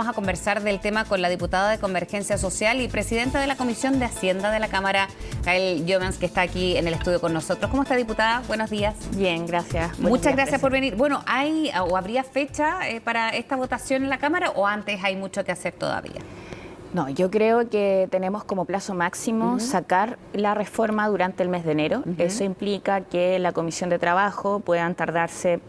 Vamos a conversar del tema con la diputada de Convergencia Social y presidenta de la Comisión de Hacienda de la Cámara, Gael Jovens, que está aquí en el estudio con nosotros. ¿Cómo está, diputada? Buenos días. Bien, gracias. Muchas gracias por venir. Bueno, ¿hay o habría fecha para esta votación en la Cámara o antes hay mucho que hacer todavía? No, yo creo que tenemos como plazo máximo sacar la reforma durante el mes de enero. Eso implica que la Comisión de Trabajo puedan tardarse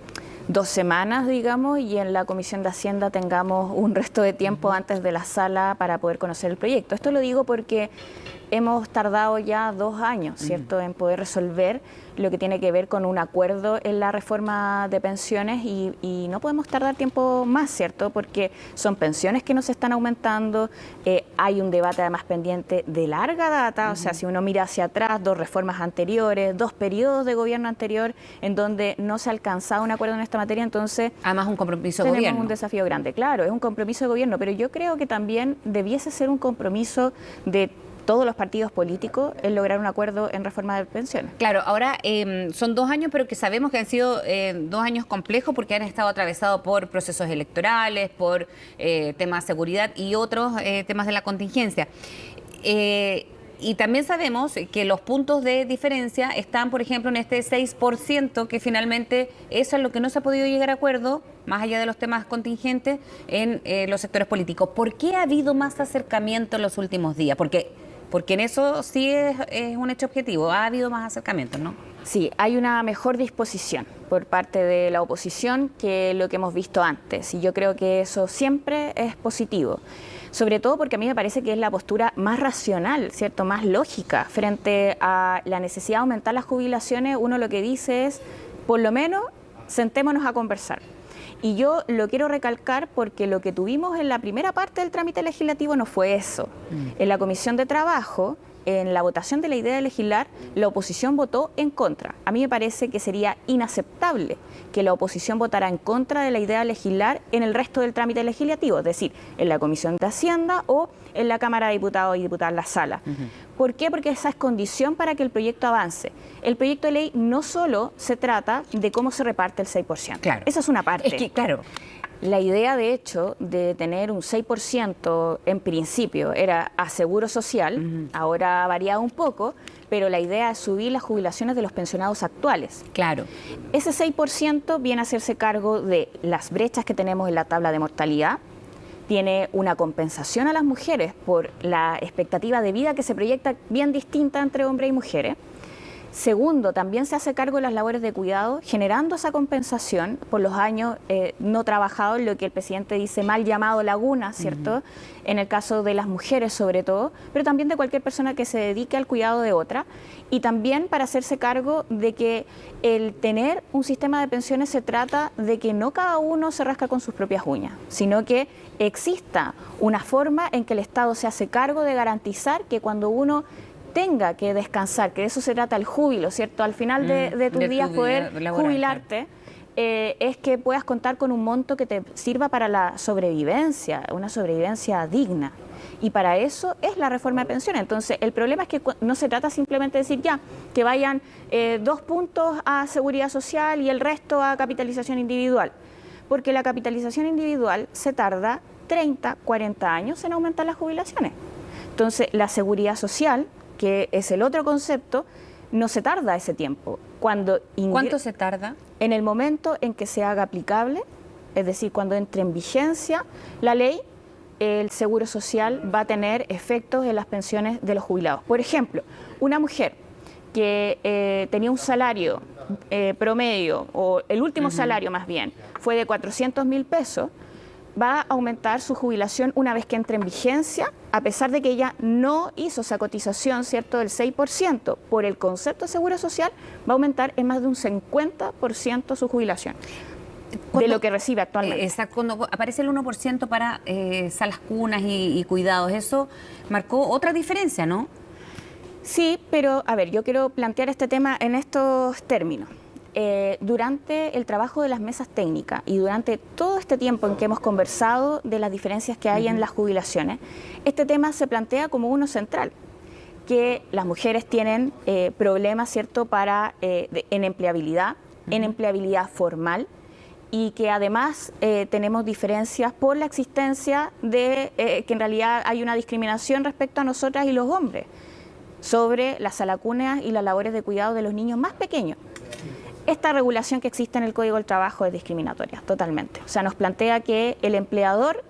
2 semanas, digamos, y en la Comisión de Hacienda tengamos un resto de tiempo antes de la sala para poder conocer el proyecto. Esto lo digo porque hemos tardado ya 2 años, ¿cierto?, en poder resolver lo que tiene que ver con un acuerdo en la reforma de pensiones y no podemos tardar tiempo más, ¿cierto?, porque son pensiones que nos están aumentando, hay un debate además pendiente de larga data, o sea, si uno mira hacia atrás, 2 reformas anteriores, 2 periodos de gobierno anterior en donde no se ha alcanzado un acuerdo en esta materia, entonces... Además un compromiso de gobierno. Tenemos un desafío grande, claro, es un compromiso de gobierno, pero yo creo que también debiese ser un compromiso de todos los partidos políticos en lograr un acuerdo en reforma de pensiones. Claro, ahora son 2 años, pero que sabemos que han sido 2 años complejos porque han estado atravesados por procesos electorales, por temas de seguridad y otros temas de la contingencia. Y también sabemos que los puntos de diferencia están, por ejemplo, en este 6%, que finalmente eso es lo que no se ha podido llegar a acuerdo, más allá de los temas contingentes, en los sectores políticos. ¿Por qué ha habido más acercamiento en los últimos días? Porque en eso sí es un hecho objetivo, ha habido más acercamientos, ¿no? Sí, hay una mejor disposición por parte de la oposición que lo que hemos visto antes, y yo creo que eso siempre es positivo. Sobre todo porque a mí me parece que es la postura más racional, ¿cierto?, más lógica frente a la necesidad de aumentar las jubilaciones. Uno lo que dice es, por lo menos, sentémonos a conversar. Y yo lo quiero recalcar porque lo que tuvimos en la primera parte del trámite legislativo no fue eso. En la Comisión de Trabajo, en la votación de la idea de legislar, la oposición votó en contra. A mí me parece que sería inaceptable que la oposición votara en contra de la idea de legislar en el resto del trámite legislativo, es decir, en la Comisión de Hacienda o en la Cámara de Diputados y Diputadas, la sala. ¿Por qué? Porque esa es condición para que el proyecto avance. El proyecto de ley no solo se trata de cómo se reparte el 6%. Claro. Esa es una parte. Es que, claro. La idea, de hecho, de tener un 6% en principio era a seguro social, ahora ha variado un poco, pero la idea es subir las jubilaciones de los pensionados actuales. Claro. Ese 6% viene a hacerse cargo de las brechas que tenemos en la tabla de mortalidad, tiene una compensación a las mujeres por la expectativa de vida que se proyecta bien distinta entre hombres y mujeres. Segundo, también se hace cargo de las labores de cuidado, generando esa compensación por los años no trabajados, lo que el presidente dice mal llamado laguna, ¿cierto? En el caso de las mujeres sobre todo, pero también de cualquier persona que se dedique al cuidado de otra. Y también para hacerse cargo de que el tener un sistema de pensiones se trata de que no cada uno se rasca con sus propias uñas, sino que exista una forma en que el Estado se hace cargo de garantizar que cuando uno tenga que descansar, que de eso se trata el júbilo, ¿cierto? Al final de tus días poder jubilarte, es que puedas contar con un monto que te sirva para la sobrevivencia, una sobrevivencia digna. Y para eso es la reforma de pensiones. Entonces, el problema es que no se trata simplemente de decir ya, que vayan 2 puntos a seguridad social y el resto a capitalización individual. Porque la capitalización individual se tarda 30, 40 años en aumentar las jubilaciones. Entonces, la seguridad social, que es el otro concepto, no se tarda ese tiempo. ¿Cuánto se tarda? En el momento en que se haga aplicable, es decir, cuando entre en vigencia la ley, el seguro social va a tener efectos en las pensiones de los jubilados. Por ejemplo, una mujer que tenía un salario promedio, o el último salario más bien, fue de 400.000 pesos, va a aumentar su jubilación una vez que entre en vigencia, a pesar de que ella no hizo esa cotización, ¿cierto?, del 6%, por el concepto de seguro social, va a aumentar en más de un 50% su jubilación de lo que recibe actualmente. Exacto, cuando aparece el 1% para salas cunas y cuidados, eso marcó otra diferencia, ¿no? Sí, pero a ver, yo quiero plantear este tema en estos términos. Durante el trabajo de las mesas técnicas y durante todo este tiempo en que hemos conversado de las diferencias que hay en las jubilaciones, este tema se plantea como uno central, que las mujeres tienen problemas, ¿cierto?, en empleabilidad formal, y que además tenemos diferencias por la existencia de que en realidad hay una discriminación respecto a nosotras y los hombres sobre las salacunas y las labores de cuidado de los niños más pequeños. Esta regulación que existe en el Código del Trabajo es discriminatoria, totalmente. O sea, nos plantea que el empleador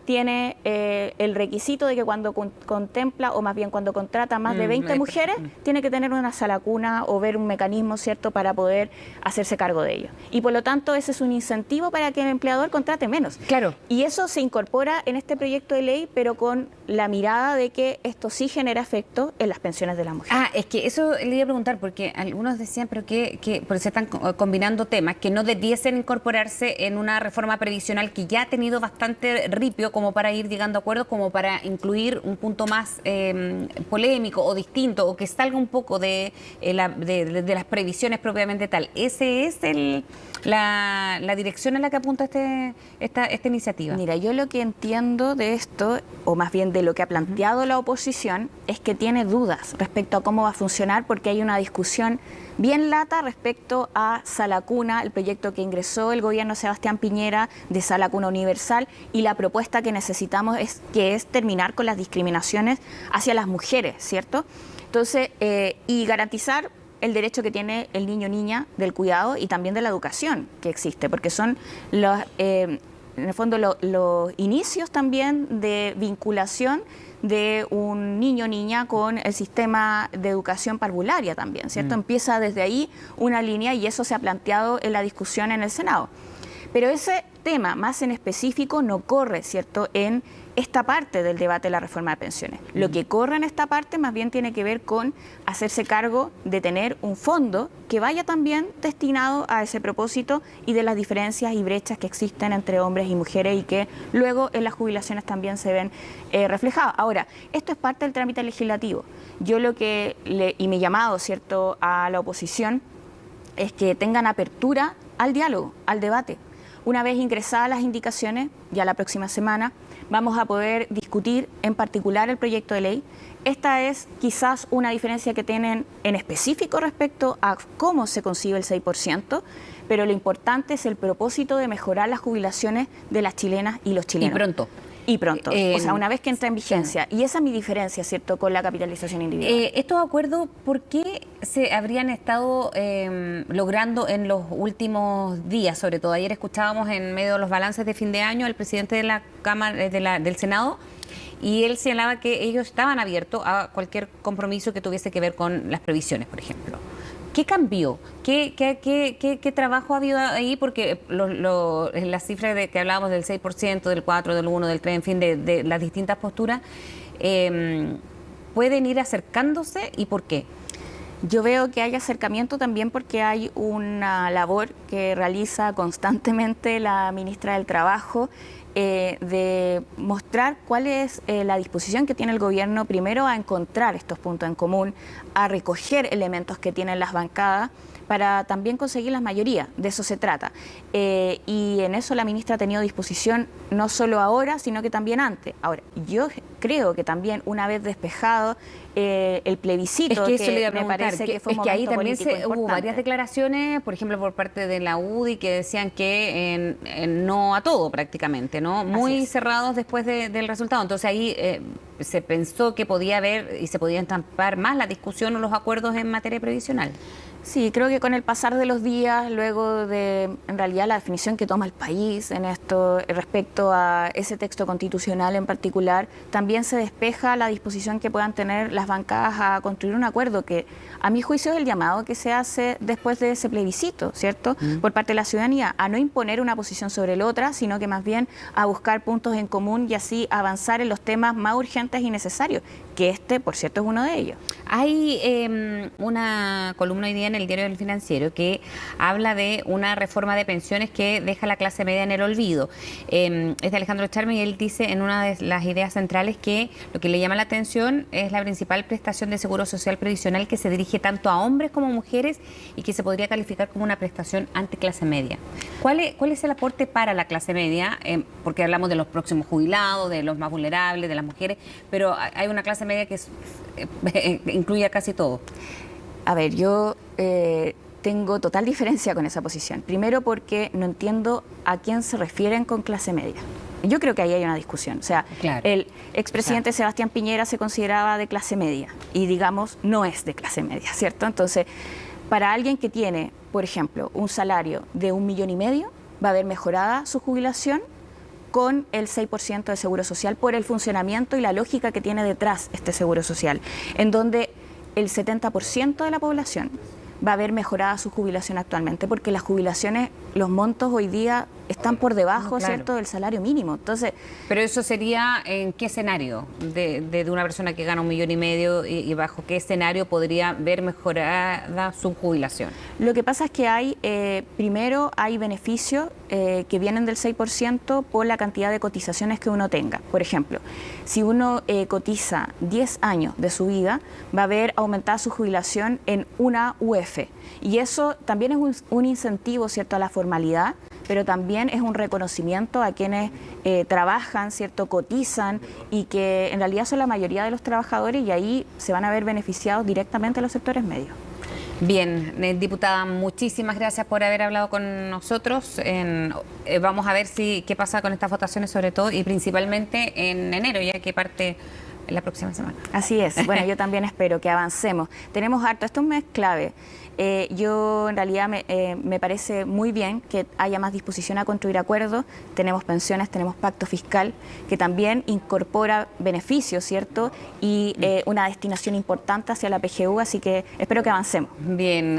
tiene el requisito de que cuando contempla, o más bien cuando contrata más de 20 mujeres, tiene que tener una sala cuna o ver un mecanismo, ¿cierto?, para poder hacerse cargo de ello. Y por lo tanto, ese es un incentivo para que el empleador contrate menos. Claro. Y eso se incorpora en este proyecto de ley, pero con la mirada de que esto sí genera efecto en las pensiones de las mujeres. Ah, es que eso le iba a preguntar, porque algunos decían, pero porque se están combinando temas que no debiesen incorporarse en una reforma previsional que ya ha tenido bastante ripio como para ir llegando a acuerdos, como para incluir un punto más polémico o distinto, o que salga un poco de las previsiones propiamente tal. ¿Ese es la dirección en la que apunta esta iniciativa? Mira, yo lo que entiendo de esto, o más bien de lo que ha planteado la oposición, es que tiene dudas respecto a cómo va a funcionar, porque hay una discusión bien lata respecto a Sala Cuna, el proyecto que ingresó el gobierno Sebastián Piñera de Sala Cuna Universal, y la propuesta que necesitamos es terminar con las discriminaciones hacia las mujeres, ¿cierto? Entonces, y garantizar el derecho que tiene el niño o niña del cuidado y también de la educación que existe, porque son los, en el fondo los inicios también de vinculación de un niño o niña con el sistema de educación parvularia también, ¿cierto? Empieza desde ahí una línea y eso se ha planteado en la discusión en el Senado. Pero ese tema más en específico no corre, ¿cierto?, en esta parte del debate de la reforma de pensiones. Lo que corre en esta parte más bien tiene que ver con hacerse cargo de tener un fondo que vaya también destinado a ese propósito y de las diferencias y brechas que existen entre hombres y mujeres y que luego en las jubilaciones también se ven reflejadas. Ahora, esto es parte del trámite legislativo. Yo y mi llamado, ¿cierto?, a la oposición es que tengan apertura al diálogo, al debate. Una vez ingresadas las indicaciones, ya la próxima semana, vamos a poder discutir en particular el proyecto de ley. Esta es quizás una diferencia que tienen en específico respecto a cómo se concibe el 6%, pero lo importante es el propósito de mejorar las jubilaciones de las chilenas y los chilenos. Y pronto. Y pronto, o sea, una vez que entra en vigencia. Sí. Y esa es mi diferencia, ¿cierto?, con la capitalización individual. Estos acuerdos, ¿por qué se habrían estado logrando en los últimos días? Sobre todo, ayer escuchábamos en medio de los balances de fin de año al presidente de la Cámara, del Senado, y él señalaba que ellos estaban abiertos a cualquier compromiso que tuviese que ver con las previsiones, por ejemplo. ¿Qué cambió? ¿Qué trabajo ha habido ahí? Porque las cifras de que hablábamos del 6%, del 4%, del 1%, del 3%, en fin, de las distintas posturas, ¿pueden ir acercándose y por qué? Yo veo que hay acercamiento también porque hay una labor que realiza constantemente la ministra del Trabajo, de mostrar cuál es la disposición que tiene el gobierno primero a encontrar estos puntos en común, a recoger elementos que tienen las bancadas para también conseguir las mayorías, de eso se trata. Y en eso la ministra ha tenido disposición no solo ahora, sino que también antes. Ahora, yo creo que también una vez despejado el plebiscito, es que eso le iba a preguntar, me parece que fue un ahí también hubo varias declaraciones, por ejemplo, por parte de la UDI, que decían que no a todo prácticamente, ¿no? Muy cerrados después del resultado. Entonces ahí se pensó que podía haber y se podía estampar más la discusión o los acuerdos en materia previsional. Sí, creo que con el pasar de los días, luego de, en realidad, la definición que toma el país en esto respecto a ese texto constitucional en particular, también se despeja la disposición que puedan tener las bancadas a construir un acuerdo que, a mi juicio, es el llamado que se hace después de ese plebiscito, ¿cierto?, por parte de la ciudadanía, a no imponer una posición sobre la otra, sino que más bien a buscar puntos en común y así avanzar en los temas más urgentes y necesarios, que este, por cierto, es uno de ellos. Hay una columna hoy día en el Diario del Financiero que habla de una reforma de pensiones que deja a la clase media en el olvido. Es de Alejandro Charme y él dice en una de las ideas centrales que lo que le llama la atención es la principal prestación de seguro social previsional que se dirige tanto a hombres como a mujeres y que se podría calificar como una prestación anticlase media. ¿Cuál es el aporte para la clase media? Porque hablamos de los próximos jubilados, de los más vulnerables, de las mujeres, pero hay una clase media que incluye a casi todo. A ver, yo tengo total diferencia con esa posición. Primero porque no entiendo a quién se refieren con clase media. Yo creo que ahí hay una discusión. O sea, claro, el expresidente Sebastián Piñera se consideraba de clase media y, digamos, no es de clase media, ¿cierto? Entonces, para alguien que tiene, por ejemplo, un salario de 1,5 millones, va a haber mejorada su jubilación con el 6% de seguro social por el funcionamiento y la lógica que tiene detrás este seguro social, en donde el 70% de la población va a haber mejorada su jubilación actualmente, porque las jubilaciones, los montos hoy día están por debajo, claro, ¿cierto?, del salario mínimo. Entonces, pero eso sería ¿en qué escenario de una persona que gana 1,5 millones y bajo qué escenario podría ver mejorada su jubilación? lo que pasa es que hay, primero, hay beneficios que vienen del 6% por la cantidad de cotizaciones que uno tenga. Por ejemplo, si uno cotiza 10 años de su vida, va a ver aumentada su jubilación en una UF. Y eso también es un incentivo, ¿cierto?, a la formalidad, pero también es un reconocimiento a quienes trabajan, ¿cierto?, cotizan y que en realidad son la mayoría de los trabajadores y ahí se van a ver beneficiados directamente los sectores medios. Bien, diputada, muchísimas gracias por haber hablado con nosotros. Vamos a ver qué pasa con estas votaciones sobre todo y principalmente en enero, ya que parte la próxima semana. Así es. Bueno, yo también espero que avancemos. Tenemos harto, esto es un mes clave. Yo en realidad me parece muy bien que haya más disposición a construir acuerdos. Tenemos pensiones, tenemos pacto fiscal, que también incorpora beneficios, ¿cierto? Y una destinación importante hacia la PGU, así que espero que avancemos. Bien.